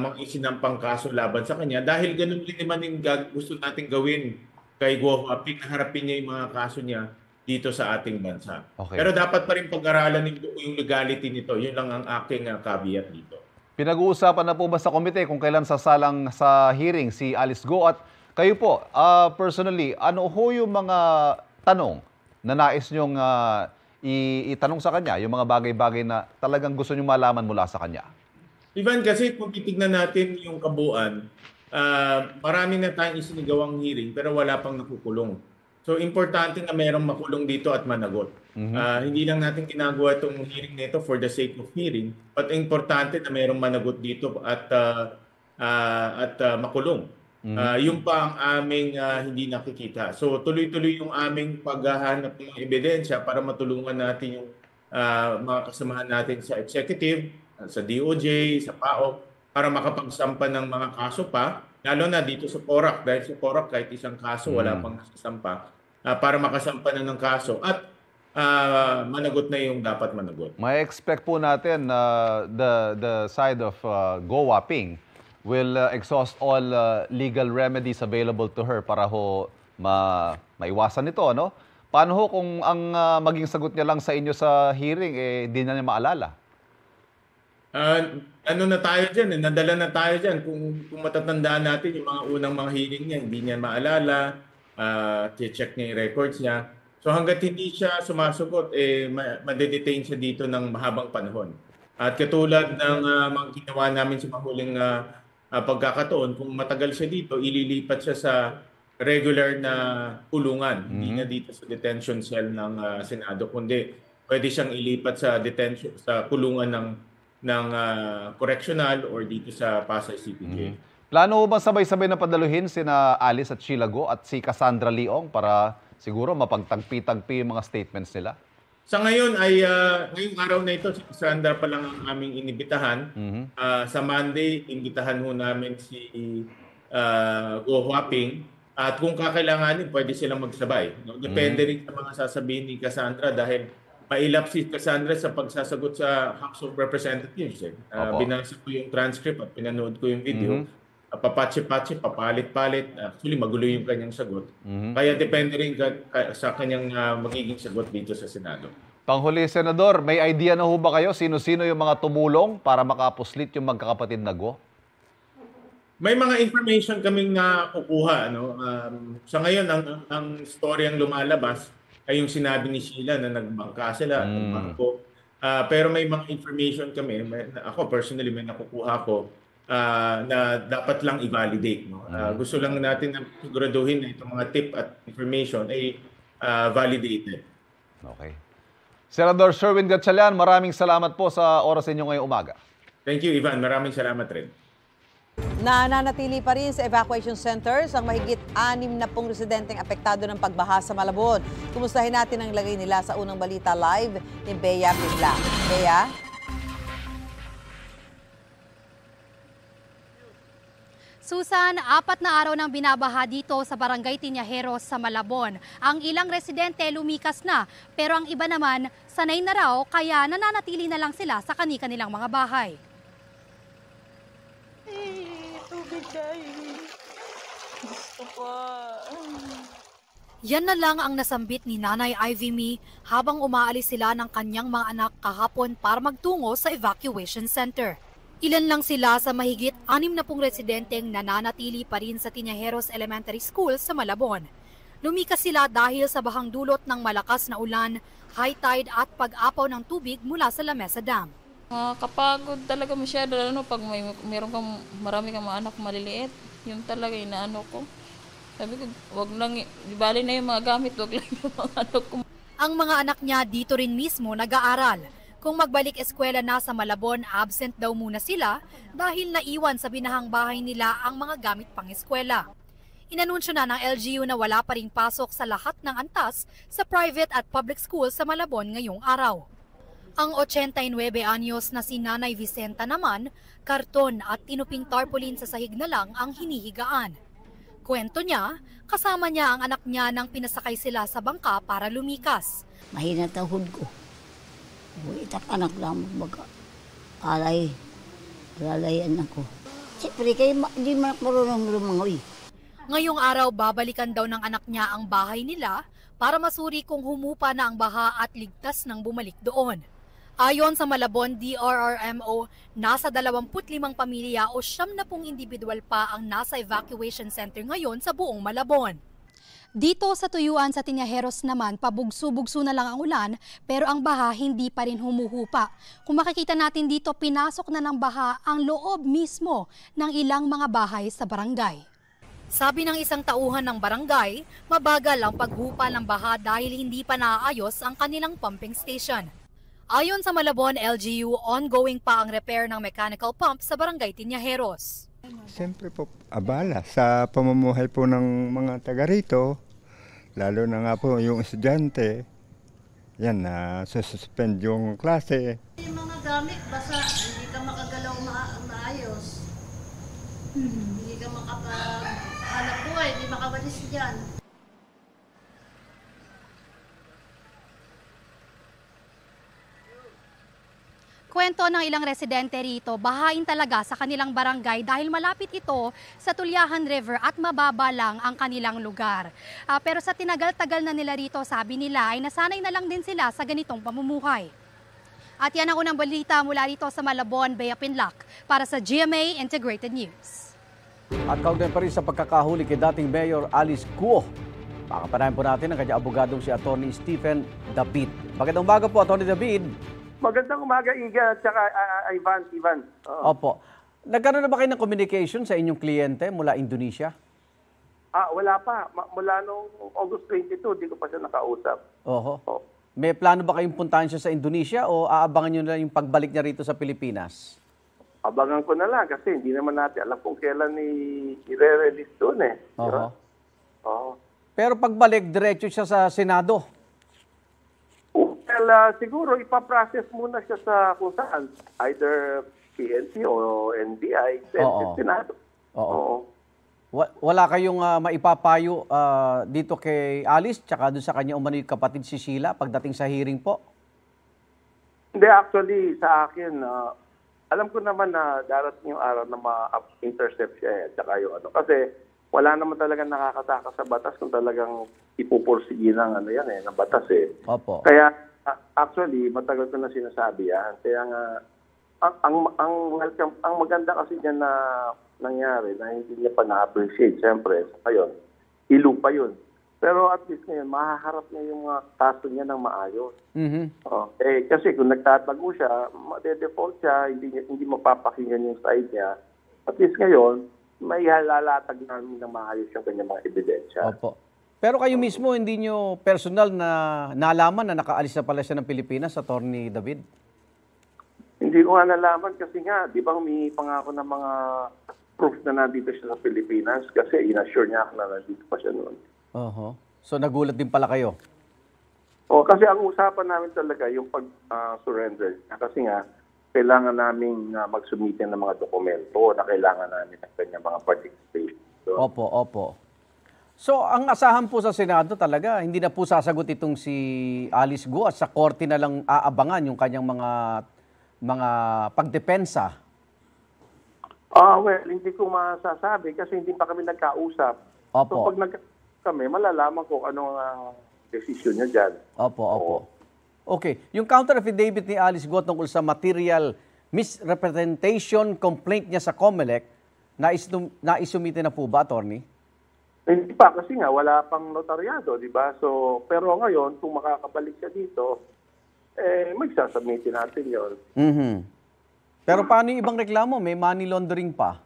[SPEAKER 5] mga isinampang kaso laban sa kanya dahil ganun din naman yung gusto natin gawin kay Guo Huaping, harapin niya yung mga kaso niya dito sa ating bansa. Pero dapat pa rin pag-aralan yung legality nito. Yun lang ang aking caveat dito.
[SPEAKER 4] Pinag-uusapan na po ba sa komite kung kailan sasalang sa hearing si Alice Guo at Kayo po, personally, ano ho yung mga tanong na nais nyong itanong sa kanya, yung mga bagay-bagay na talagang gusto nyong malaman mula sa kanya?
[SPEAKER 5] Ivan, kasi kung titignan natin yung kabuuan, marami na tayong isinigawang hearing pero wala pang nakukulong. So importante na mayroong makulong dito at managot. Hindi lang natin ginagawa itong hearing nito for the sake of hearing, but importante na mayroong managot dito at makulong. Yung pa ang aming hindi nakikita. So tuloy-tuloy yung aming paghahanap ng ebidensya para matulungan natin yung mga kasamahan natin sa executive, sa DOJ, sa PAOK, para makapagsampa ng mga kaso pa, lalo na dito sa PORAC. Dahil sa PORAC kahit isang kaso wala pang nasasampa, para makasampa na ng kaso at managot na yung dapat managot.
[SPEAKER 4] May expect po natin the side of Go Waping will exhaust all legal remedies available to her para ho maiwasan ito, ano? Paano ho kung ang maging sagot niya lang sa inyo sa hearing, di na niya maalala?
[SPEAKER 5] Ano na tayo dyan? Nadala na tayo dyan. Kung matatandaan natin yung mga unang mga hearing niya, hindi niya maalala, check niya yung records niya. So hanggat hindi siya sumasagot, madedetain siya dito ng mahabang panahon. At katulad ng mga ginawa namin sa mahuling pagkakataon, kung matagal siya dito, ililipat siya sa regular na kulungan. Hindi na dito sa detention cell ng Senado, kundi pwede siyang ilipat sa detention sa kulungan ng correctional or dito sa Pasay CPJ.
[SPEAKER 4] Plano ba sabay-sabay na padaluhin sina Alice at Sheila Go at si Cassandra Leong para siguro mapagtagpi-tagpi yung mga statements nila?
[SPEAKER 5] Sa ngayon ay ngayong araw na ito, si Cassandra pa lang ang aming inibitahan. Sa Monday, inibitahan ho namin si Go Waping. At kung kakailanganin, pwede silang magsabay. No? Depende rin sa mga sasabihin ni Cassandra dahil mailap si Cassandra sa pagsasagot sa House of Representatives. Binasa ko yung transcript at pinanood ko yung video. Papatsi-patsi, papalit-palit. Actually, magulo yung kanyang sagot. Kaya depende rin sa kanyang magiging sagot dito sa Senado.
[SPEAKER 4] Panghuli, Senador, may idea na ho ba kayo sino-sino yung mga tumulong para makapuslit yung magkakapatid na Go?
[SPEAKER 5] May mga information kaming nakukuha. No? Sa ngayon, ang storyang lumalabas ay yung sinabi ni Sheila na nagbangka sila. Nagbangko. Pero may mga information kami. Ako personally, may nakukuha ko na dapat lang i-validate. No? Gusto lang natin na siguraduhin na itong mga tip at information ay validated.
[SPEAKER 4] Okay. Senador Sherwin Gatchalian, maraming salamat po sa oras ninyo ngayong umaga.
[SPEAKER 5] Thank you, Ivan. Maraming salamat rin.
[SPEAKER 2] Nananatili pa rin sa evacuation centers ang mahigit 60 residenteng apektado ng pagbaha sa Malabon. Kumustahin natin ang lagay nila sa unang balita live ni Bea Pibla. Bea?
[SPEAKER 7] Susan, 4 na araw nang binabaha dito sa Barangay Tinyajeros sa Malabon. Ang ilang residente lumikas na, pero ang iba naman sanay na raw kaya nananatili na lang sila sa kani-kanilang mga bahay.
[SPEAKER 9] Tubig tayo. Gusto ko.
[SPEAKER 7] Yan na lang ang nasambit ni Nanay Ivy Me habang umaalis sila ng kanyang mga anak kahapon para magtungo sa evacuation center. Ilan lang sila sa mahigit 60 residenteng nananatili pa rin sa Tinyajeros Elementary School sa Malabon. Lumikas sila dahil sa bahang dulot ng malakas na ulan, high tide at pag-apaw ng tubig mula sa Lamesa Dam.
[SPEAKER 9] Kapagod talaga masyado, lalo pag marami kang mga anak maliliit. Yung talaga inaano ko. Sabi ko, wag lang, bali na yung mga gamit, wag lang yung mga anak ko.
[SPEAKER 7] Ang mga anak niya dito rin mismo nag-aaral. Kung magbalik eskwela na sa Malabon, absent daw muna sila dahil naiwan sa binahang bahay nila ang mga gamit pang eskwela. Inanunsyo na ng LGU na wala pa ring pasok sa lahat ng antas sa private at public school sa Malabon ngayong araw. Ang 89 anyos na si Nanay Vicenta naman, karton at tinuping tarpaulin sa sahig na lang ang hinihigaan. Kwento niya, kasama niya ang anak niya nang pinasakay sila sa bangka para lumikas.
[SPEAKER 12] Mahina tahod ko. Itak anak lang mag-alay. Lalayan ako. Siyempre kayo hindi marunong lumangoy.
[SPEAKER 7] Ngayong araw, babalikan daw ng anak niya ang bahay nila para masuri kung humupa na ang baha at ligtas nang bumalik doon. Ayon sa Malabon DRRMO, nasa 25 pamilya o 70 individual pa ang nasa evacuation center ngayon sa buong Malabon.
[SPEAKER 8] Dito sa tuyuan sa Tinyaheros naman, pabugso-bugso na lang ang ulan pero ang baha hindi pa rin humuhupa. Kung makikita natin dito, pinasok na ng baha ang loob mismo ng ilang mga bahay sa barangay.
[SPEAKER 7] Sabi ng isang tauhan ng barangay, mabagal ang paghupa ng baha dahil hindi pa naaayos ang kanilang pumping station. Ayon sa Malabon LGU, ongoing pa ang repair ng mechanical pump sa barangay Tinyaheros.
[SPEAKER 10] Siyempre po, abala sa pamumuhay po ng mga taga rito, lalo na nga po yung estudyante, yan na suspend yung klase.
[SPEAKER 12] Yung mga gamit basa, hindi ka makagalaw maayos. Hindi ka makapaghanap buhay, hindi makawalis dyan.
[SPEAKER 8] Kwento ng ilang residente rito, bahain talaga sa kanilang barangay dahil malapit ito sa Tulyahan River at mababa lang ang kanilang lugar. Pero sa tinagal-tagal na nila rito, sabi nila ay nasanay na lang din sila sa ganitong pamumuhay. At yan ang unang balita mula rito sa Malabon, Bea Pinlac para sa GMA Integrated News.
[SPEAKER 1] At kaugnay pa rin sa pagkakahuli kay dating Mayor Alice Guo, pakapanayan po natin ang kanyang abogadong si Atty. Stephen David. Magandang umaga po, Atty. David.
[SPEAKER 11] Magandang umaga, Iga, at saka Ivan.
[SPEAKER 1] Opo. Nagkaroon na ba kayo ng communication sa inyong kliyente mula Indonesia?
[SPEAKER 11] Wala pa. Mula noong August 22, di ko pa siya nakausap.
[SPEAKER 1] Oho. May plano ba kayong puntahan siya sa Indonesia o aabangan nyo na yung pagbalik niya rito sa Pilipinas?
[SPEAKER 11] Abangan ko na lang kasi hindi naman natin alam kung kailan i-re-release doon eh.
[SPEAKER 1] Oho.
[SPEAKER 11] Oo.
[SPEAKER 1] Pero pagbalik, diretso siya sa Senado?
[SPEAKER 11] Well, siguro ipaprocess muna siya sa kung saan, either PNP o NBI, Senado.
[SPEAKER 1] Oo. Wala kayong maipapayo dito kay Alice tsaka doon sa kanya umano'y kapatid si Sheila pagdating sa hearing po?
[SPEAKER 11] Hindi, actually sa akin, alam ko naman na darating yung araw na ma-intercept siya tsaka yung ano. Kasi wala naman talaga nakakatakas sa batas kung talagang ipupursige ng ng batas eh.
[SPEAKER 1] Opo.
[SPEAKER 11] Kaya actually, matagal ko na sinasabi yan. Kaya nga, ang maganda kasi niya na nangyari na hindi niya pa na-appreciate. Siyempre, ngayon, ilupa yun. Pero at least ngayon, mahaharap niya yung mga kaso niya ng maayos. Kasi kung nagtatago siya, ma-default siya, hindi mapapakinggan yung side niya. At least ngayon, may halalatag namin ng maayos yung kanyang mga ebidensya.
[SPEAKER 1] Opo. Pero kayo mismo, hindi nyo personal na nalaman na nakaalis na pala siya ng Pilipinas, Atty. David?
[SPEAKER 11] Hindi ko nga nalaman kasi nga, di ba humingi pa nga ako ng mga proof na nandito siya sa Pilipinas kasi inassure niya ako na nandito pa siya noon.
[SPEAKER 1] So nagulat din pala kayo?
[SPEAKER 11] Kasi ang usapan namin talaga yung pag-surrender niya kasi nga, kailangan namin mag-submit ng mga dokumento na kailangan namin ng kanyang mga participation.
[SPEAKER 1] Opo. So, ang asahan po sa Senado talaga, hindi na po sasagot itong si Alice Guo at sa korte na lang aabangan yung kanyang mga pagdepensa.
[SPEAKER 11] Well, hindi ko masasabi kasi hindi pa kami nagkausap.
[SPEAKER 1] Opo.
[SPEAKER 11] So, pag nagkausap kami, malalaman ko anong decision niya dyan.
[SPEAKER 1] Opo. Okay. Yung counter affidavit ni Alice Guo tungkol sa material misrepresentation complaint niya sa COMELEC, naisumite na po ba, attorney?
[SPEAKER 11] Hindi pa kasi nga wala pang notaryado, di ba? So, pero ngayon kung makakabalik siya dito, magsasubmitin natin 'yon.
[SPEAKER 1] Pero paano yung ibang reklamo? May money laundering pa.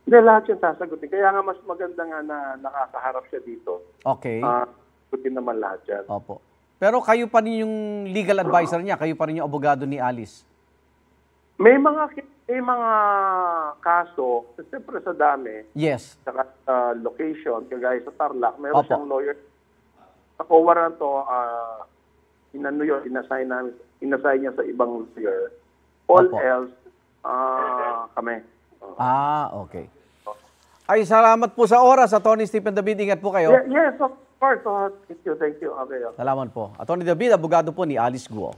[SPEAKER 11] Hindi, lahat yan sasagutin. Kaya nga mas maganda nga na nakakaharap siya dito.
[SPEAKER 1] Okay.
[SPEAKER 11] Sagutin naman lahat yan.
[SPEAKER 1] Opo. Pero kayo pa rin yung legal advisor niya, kayo pa rin yung abogado ni Alice.
[SPEAKER 11] May mga kaso, siyempre sa dami.
[SPEAKER 1] Yes.
[SPEAKER 11] Sa location, kagaya sa Tarlac, meron siyang lawyer. Sa COA na to, inassign niya sa ibang lawyer. All else, kami.
[SPEAKER 1] Okay. Ay, salamat po sa oras, Atty. Stephen David. Ingat po kayo.
[SPEAKER 11] Yes, of course. Thank you. Okay.
[SPEAKER 1] Salamat po. Atty. David, abogado po ni Alice Guo.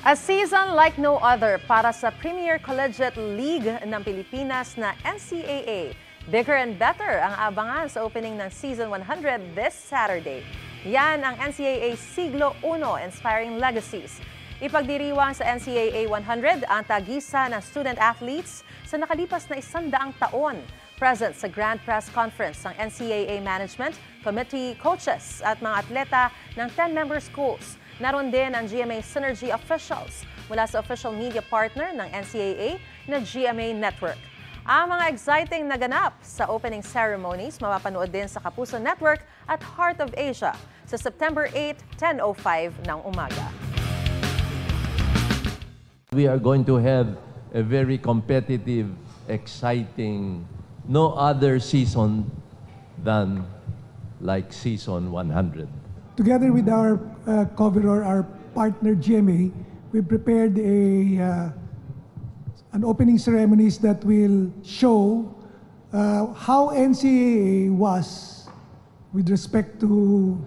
[SPEAKER 3] A season like no other para sa Premier Collegiate League ng Pilipinas na NCAA. Bigger and better ang abangan sa opening ng Season 100 this Saturday. Yan ang NCAA Siglo I Inspiring Legacies. Ipagdiriwang sa NCAA 100 ang tagisa ng student athletes sa nakalipas na 100 taon. Present sa Grand Press Conference ng NCAA Management, Committee, Coaches at mga atleta ng 10-member schools. Naroon din ang GMA Synergy officials mula sa official media partner ng NCAA na GMA Network. Ang mga exciting naganap sa opening ceremonies mapapanood din sa Kapuso Network at Heart of Asia sa September 8, 10:05 ng umaga.
[SPEAKER 13] We are going to have a very competitive, exciting, no other season than like season 100.
[SPEAKER 15] Together with our coverer, our partner GMA, we prepared an opening ceremonies that will show how NCAA was with respect to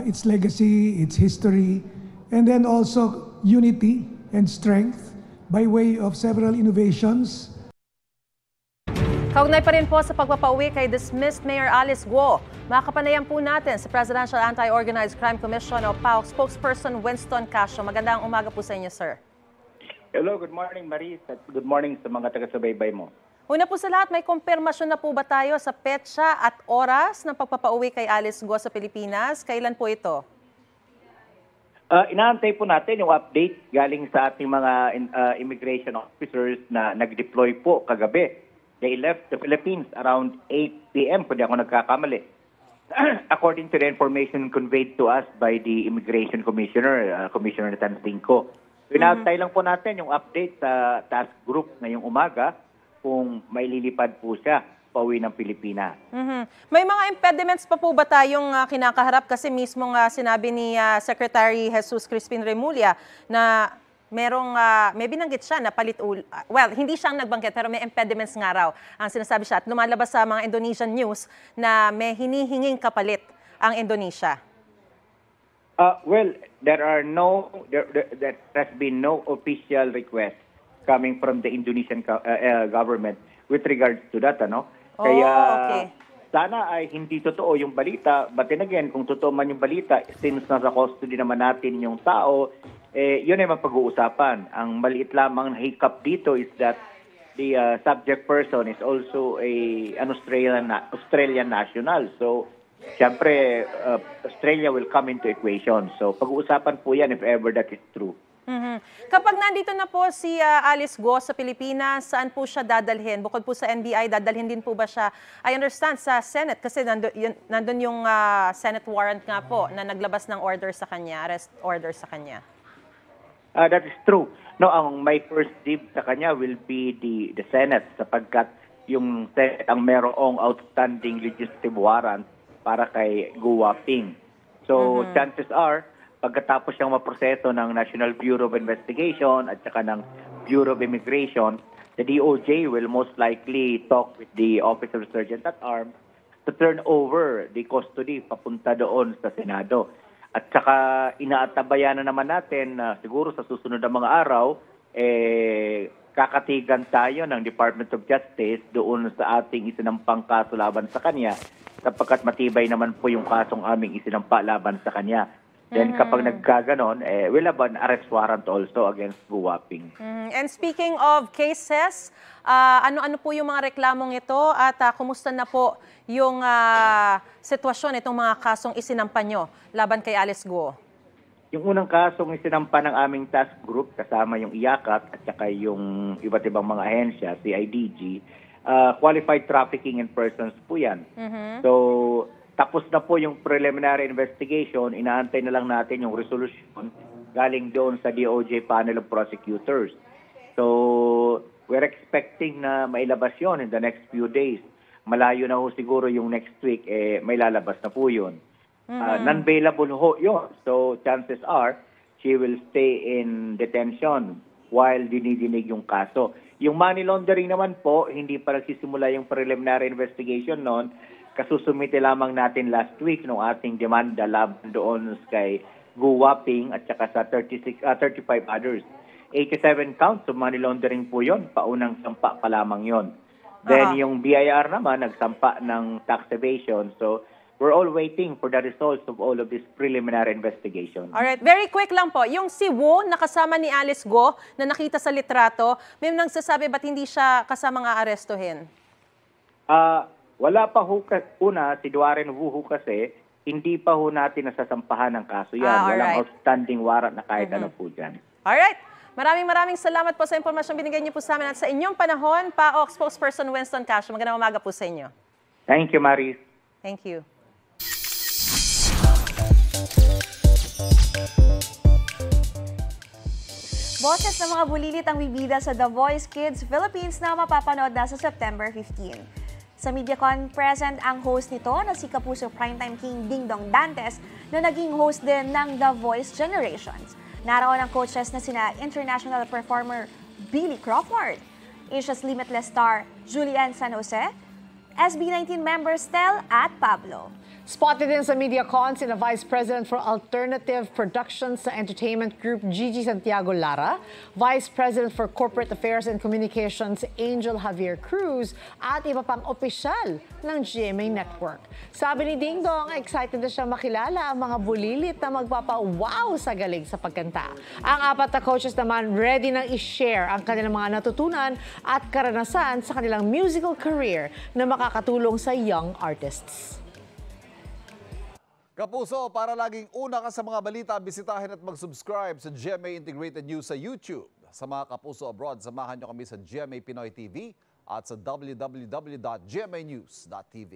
[SPEAKER 15] its legacy, its history, and then also unity and strength by way of several innovations.
[SPEAKER 3] Kaugnay pa rin po sa pagpapauwi kay dismissed Mayor Alice Guo. Makakapanayan po natin sa Presidential Anti-Organized Crime Commission o PAOC spokesperson Winston Casio. Magandang umaga po sa inyo, sir.
[SPEAKER 16] Hello, good morning Maris at good morning sa mga taga-subaybay mo.
[SPEAKER 3] Una po sa lahat, may kumpirmasyon na po ba tayo sa petsa at oras ng pagpapauwi kay Alice Guo sa Pilipinas? Kailan po ito?
[SPEAKER 16] Inaantay po natin yung update galing sa ating mga immigration officers na nag-deploy po kagabi. They left the Philippines around 8 p.m. kung di ako nagkakamali. According to the information conveyed to us by the Immigration Commissioner, Commissioner Tan Tingco. Inaantay lang po natin yung update sa task group ngayong umaga kung may lilipad po siya pauwi ng Pilipinas.
[SPEAKER 3] May mga impediments pa po ba tayong kinakaharap? Kasi mismo sinabi ni Secretary Jesus Crispin Remulla na may binanggit siya na well, hindi siyang nagbanggit pero may impediments nga raw ang sinasabi siya. At lumalabas sa mga Indonesian news na may hinihinging kapalit ang Indonesia.
[SPEAKER 16] Well, there has been no official request coming from the Indonesian government with regards to that, ano? Kaya sana ay hindi totoo yung balita, but then again, kung totoo man yung balita, since nasa custody naman natin yung tao, yun ay mapag-uusapan. Ang maliit lamang na hiccup dito is that the subject person is also an Australian national. So, siyempre, Australia will come into equation. So, pag-uusapan po yan if ever that is true.
[SPEAKER 3] Kapag nandito na po si Alice Guo sa Pilipinas, saan po siya dadalhin? Bukod po sa NBI, dadalhin din po ba siya? I understand sa Senate kasi nandun yung Senate warrant nga po na naglabas ng order sa kanya, arrest order sa kanya.
[SPEAKER 16] That is true. No, ang my first dib sa kanya will be the Senate sapagkat yung Senate ang merong outstanding legislative warrant para kay Guo Waping. So, chances are, pagkatapos siyang maproseso ng National Bureau of Investigation at saka ng Bureau of Immigration, the DOJ will most likely talk with the Office of Sergeant at Arms to turn over the custody papunta doon sa Senado. At saka inaatabayan na naman natin na siguro sa susunod na mga araw, kakatigan tayo ng Department of Justice doon sa ating isinampang kaso laban sa kanya sapagkat matibay naman po yung kasong aming isinampa laban sa kanya. Then kapag nagkaganon, we'll have an arrest warrant also against Guo Waping.
[SPEAKER 3] And speaking of cases, ano-ano po yung mga reklamong ito at kumusta na po yung sitwasyon itong mga kasong isinampa nyo laban kay Alice Guo?
[SPEAKER 16] Yung unang kasong isinampa ng aming task group kasama yung IACAT at saka yung iba't ibang mga ahensya, CIDG, qualified trafficking in persons po yan. So, tapos na po yung preliminary investigation, inaantay na lang natin yung resolution galing doon sa DOJ panel of prosecutors. So, we're expecting na mailabas yun in the next few days. Malayo na ho siguro yung next week, may lalabas na po yun. Non-bailable ho yun. So, chances are, she will stay in detention while dinidinig yung kaso. Yung money laundering naman po, hindi pa nagsisimula yung preliminary investigation noon. Kasusumite lamang natin last week nung ating demanda laban doon kay Guo Waping at saka sa 35 others. 87 counts of money laundering po yon, paunang sampa pa lamang yon. Then yung BIR naman, nagsampa ng tax evasion. So, we're all waiting for the results of all of this preliminary investigation.
[SPEAKER 3] Alright, very quick lang po. Yung si Wu na kasama ni Alice Guo na nakita sa litrato, may nagsasabi ba't hindi siya kasama nga arestuhin?
[SPEAKER 16] Wala pa ho una, si Duaren Wu ho kasi, hindi pa ho natin nasasampahan ng kaso yan. Walang outstanding warrant na kahit ano po dyan.
[SPEAKER 3] Alright. Maraming salamat po sa impormasyong binigay niyo po sa amin at sa inyong panahon, PAOK spokesperson Winston Casio. Magandang umaga po sa inyo.
[SPEAKER 16] Thank you, Maris.
[SPEAKER 3] Thank you.
[SPEAKER 17] Boses ng mga bulilit ang bibida sa The Voice Kids Philippines na mapapanood na sa September 15. Sa MediaCon, present ang host nito na si Kapuso Primetime King Ding Dong Dantes na naging host din ng The Voice Generations. Naroon ang coaches na sina international performer Billy Crawford, Asia's Limitless star Julian San Jose, SB19 members Stel at Pablo.
[SPEAKER 18] Spotted din sa MediaCon sina Vice President for Alternative Productions sa Entertainment Group Gigi Santiago Lara, Vice President for Corporate Affairs and Communications Angel Javier Cruz at iba pang opisyal ng GMA Network. Sabi ni Ding Dong, excited na siya makilala ang mga bulilit na magpapa-wow sa galing sa pagkanta. Ang apat na coaches naman ready nang i-share ang kanilang mga natutunan at karanasan sa kanilang musical career na makakatulong sa young artists.
[SPEAKER 4] Kapuso, para laging una ka sa mga balita, bisitahin at mag-subscribe sa GMA Integrated News sa YouTube. Sa mga kapuso abroad, samahan nyo kami sa GMA Pinoy TV at sa www.gmanews.tv.